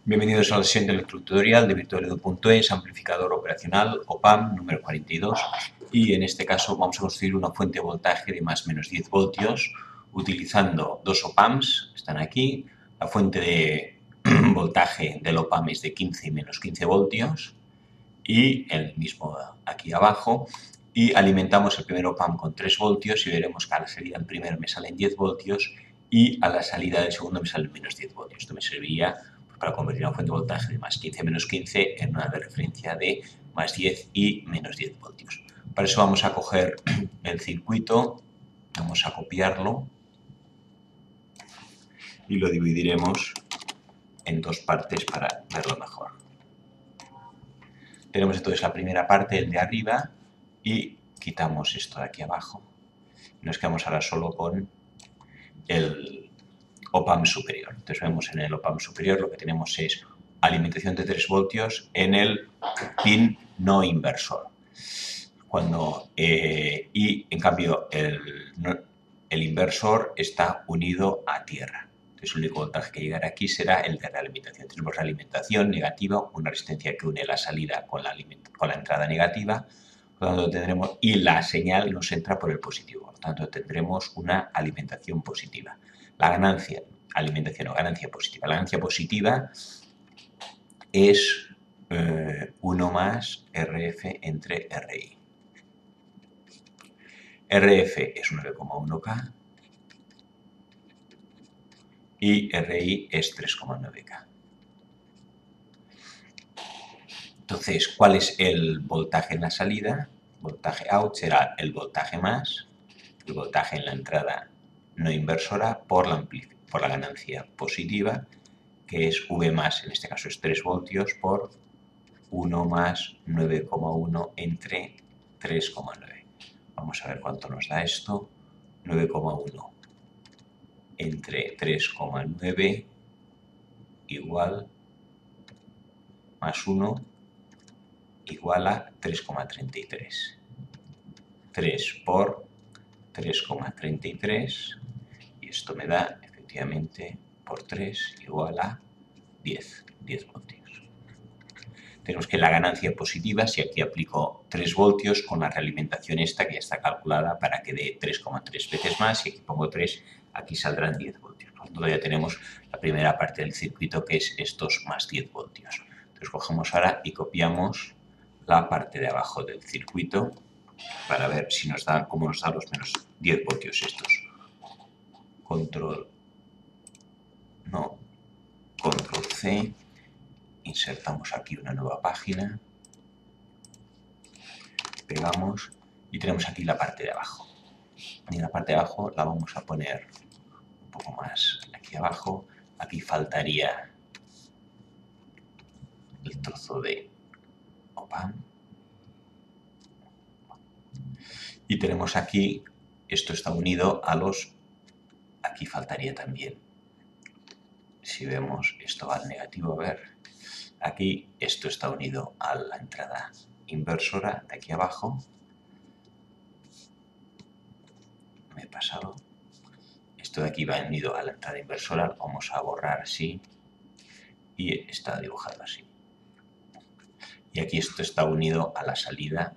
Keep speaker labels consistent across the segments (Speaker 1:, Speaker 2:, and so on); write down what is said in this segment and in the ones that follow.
Speaker 1: Bienvenidos a la sesión del tutorial de virtualedu.es, amplificador operacional OPAMP número 42, y en este caso vamos a construir una fuente de voltaje de más o menos 10 voltios utilizando dos OPAMPs, están aquí. La fuente de voltaje del OPAMP es de 15 y menos 15 voltios y el mismo aquí abajo, y alimentamos el primer OPAMP con 3 voltios y veremos que a la salida del primero me salen 10 voltios y a la salida del segundo me salen menos 10 voltios. Esto me serviría para convertir una fuente de voltaje de más 15 menos 15 en una de referencia de más 10 y menos 10 voltios. Para eso vamos a coger el circuito, vamos a copiarlo y lo dividiremos en dos partes para verlo mejor. Tenemos entonces la primera parte, el de arriba, y quitamos esto de aquí abajo. Nos quedamos ahora solo con el OPAMP superior. Entonces vemos en el OPAMP superior lo que tenemos es alimentación de 3 voltios en el pin no inversor. Y en cambio el inversor está unido a tierra. Entonces el único voltaje que llegará aquí será el de realimentación. Tenemos realimentación negativa, una resistencia que une la salida con la entrada negativa, por lo tanto tendremos, y la señal nos entra por el positivo, por lo tanto tendremos una alimentación positiva. La ganancia, alimentación o ganancia positiva. La ganancia positiva es 1 más RF entre RI. RF es 9,1K y RI es 3,9K. Entonces, ¿cuál es el voltaje en la salida? Voltaje out será el voltaje más, el voltaje en la entrada no inversora por la ganancia positiva, que es V más, en este caso es 3 voltios, por 1 más 9,1 entre 3,9. Vamos a ver cuánto nos da esto. 9,1 entre 3,9 igual más 1 igual a 3,33. 3 por 3,33 y esto me da efectivamente por 3 igual a 10 voltios. Tenemos que la ganancia positiva, si aquí aplico 3 voltios con la realimentación esta que ya está calculada para que dé 3,3 veces más, y aquí pongo 3, aquí saldrán 10 voltios. Por lo tanto ya tenemos la primera parte del circuito, que es estos más 10 voltios. Entonces cogemos ahora y copiamos la parte de abajo del circuito para ver si nos da, cómo nos da los menos 10 voltios estos. Control C, insertamos aquí una nueva página, pegamos y tenemos aquí la parte de abajo. Y en la parte de abajo la vamos a poner un poco más aquí abajo. Aquí faltaría el trozo de OPAMP. Y tenemos aquí, esto está unido a los, aquí faltaría también, si vemos, esto va al negativo, a ver, aquí esto está unido a la entrada inversora de aquí abajo. Me he pasado. Esto de aquí va unido a la entrada inversora, lo vamos a borrar así y está dibujado así. Y aquí esto está unido a la salida,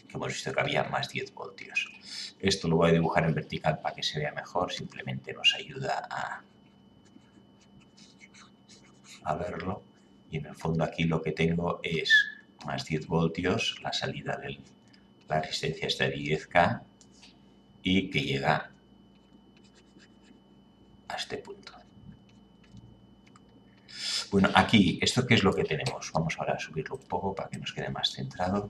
Speaker 1: que hemos visto que había más 10 voltios. Esto lo voy a dibujar en vertical para que se vea mejor, simplemente nos ayuda a verlo. Y en el fondo aquí lo que tengo es más 10 voltios, la salida de la resistencia está de 10K y que llega a este punto. Bueno, aquí, ¿esto qué es lo que tenemos? Vamos ahora a subirlo un poco para que nos quede más centrado.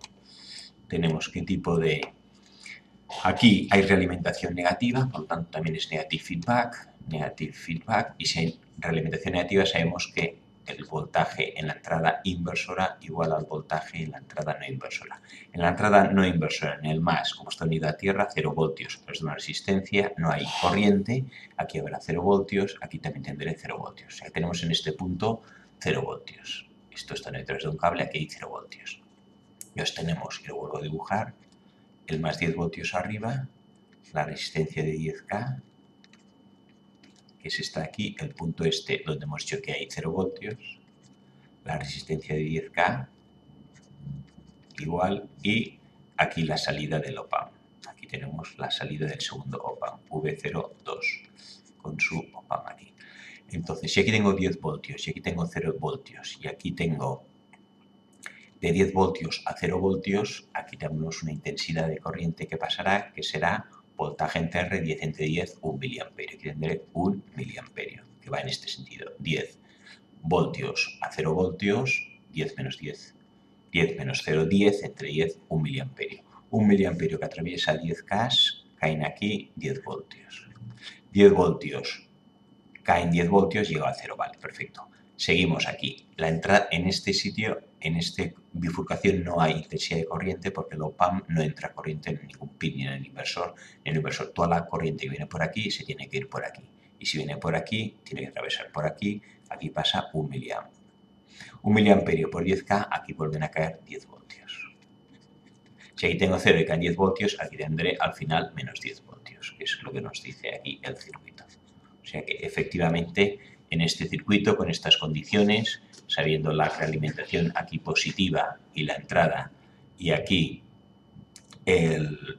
Speaker 1: Tenemos qué tipo de... Aquí hay realimentación negativa, por lo tanto también es negative feedback, y si hay realimentación negativa sabemos que el voltaje en la entrada inversora igual al voltaje en la entrada no inversora. En la entrada no inversora, en el más, como está unido a tierra, 0 voltios, es de una resistencia, no hay corriente, aquí habrá 0 voltios, aquí también tendré 0 voltios. O sea, tenemos en este punto 0 voltios. Esto está a través de un cable, aquí hay 0 voltios. Los tenemos, y lo vuelvo a dibujar, el más 10 voltios arriba, la resistencia de 10K, que es esta aquí, el punto este donde hemos dicho que hay 0 voltios, la resistencia de 10K igual, y aquí la salida del op-amp. Aquí tenemos la salida del segundo op-amp, V02, con su op-amp aquí. Entonces, si aquí tengo 10 voltios, y aquí tengo 0 voltios, y aquí tengo de 10 voltios a 0 voltios, aquí tenemos una intensidad de corriente que pasará, que será voltaje entre R, 10 entre 10, 1 miliamperio. Aquí tendré 1 miliamperio, que va en este sentido. 10 voltios a 0 voltios, 10 menos 10. 10 menos 0, 10, entre 10, 1 miliamperio. 1 miliamperio que atraviesa 10K, caen aquí 10 voltios. 10 voltios, caen 10 voltios, llega a 0, vale, perfecto. Seguimos aquí. La entrada en este sitio, en esta bifurcación, no hay intensidad de corriente porque el op-amp no entra corriente en ningún pin ni en el inversor. En el inversor, toda la corriente que viene por aquí se tiene que ir por aquí. Y si viene por aquí, tiene que atravesar por aquí. Aquí pasa 1 miliamp. 1 miliamperio por 10K, aquí vuelven a caer 10 voltios. Si aquí tengo 0 y caen 10 voltios, aquí tendré al final menos 10 voltios, que es lo que nos dice aquí el circuito. O sea que efectivamente en este circuito, con estas condiciones, sabiendo la realimentación aquí positiva y la entrada, y aquí el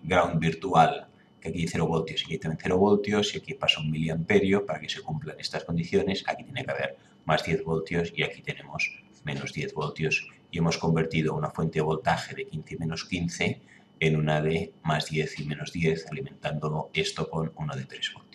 Speaker 1: ground virtual, que aquí hay 0 voltios y aquí también 0 voltios, y aquí pasa 1 miliamperio, para que se cumplan estas condiciones, aquí tiene que haber más 10 voltios y aquí tenemos menos 10 voltios, y hemos convertido una fuente de voltaje de 15 y menos 15 en una de más 10 y menos 10, alimentando esto con uno de 3 voltios.